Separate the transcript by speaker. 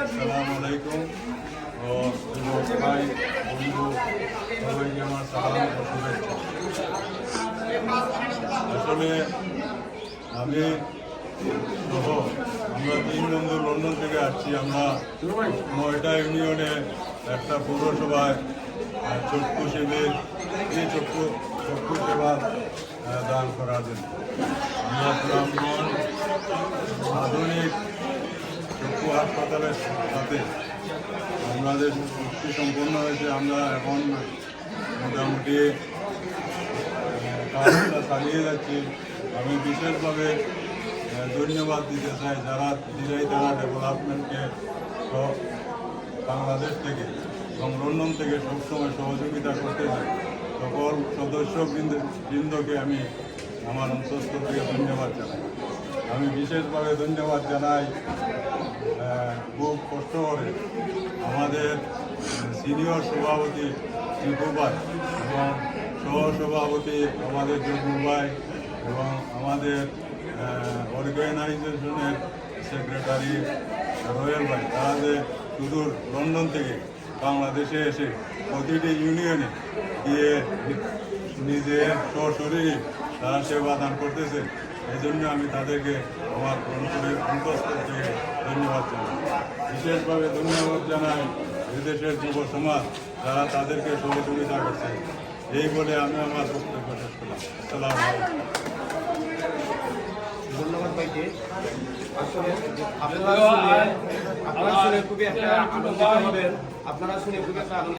Speaker 1: আসসালামু আলাইকুম ও ভাই বন্ধু সবাইকে আমার সালাম ও শুভেচ্ছা। আসলে আমি সহ আমরা 3 বন্ধু লন্ডন থেকে আসছি। আমরা 9টা ইউনিয়নে একটা পৌরসভায় চক্ষু শিবির চক্ষু সেবা দান করার জন্য আমরা ব্রাহ্মণ আধুনিক চক্ষু হাসপাতালের সাথে আমাদের চুক্তি সম্পন্ন হয়েছে। আমরা এখন মোটামুটি কাজটা চালিয়ে যাচ্ছি। আমি বিশেষভাবে ধন্যবাদ দিতে চাই যারা ডিজাইনার ডেভেলপমেন্টকে বাংলাদেশ থেকে এবং লন্ডন থেকে সবসময় সহযোগিতা করতেছে। সকল সদস্যবৃন্দকে আমি আমার অন্তঃস্থল থেকে ধন্যবাদ জানাই। আমি বিশেষভাবে ধন্যবাদ জানাই খুব কষ্ট করে আমাদের সিনিয়র সভাপতি টিপু ভাই এবং সহসভাপতি আমাদের জগু ভাই এবং আমাদের অর্গানাইজেশনের সেক্রেটারি রয়েল ভাই, তারা যে সুদূর লন্ডন থেকে বাংলাদেশে এসে প্রতিটি ইউনিয়নে গিয়ে নিজের সশরীরে তারা সেবা দান করতেছে। এই জন্য আমি তাদেরকে আমার অন্তঃস্থল থেকে ধন্যবাদ জানাই। বিশেষভাবে ধন্যবাদ জানাই বিদেশের যুব সমাজ যারা তাদেরকে সহযোগিতা করছে। এই বলে আমি আমার বক্তব্য শেষ করলাম। আসসালামু আলাইকুম।
Speaker 2: ধন্যবাদ ভাইকে। আসলে আপনারা শুনে খুবই একটা আনন্দিত হবেন। আপনারা শুনে খুবই একটা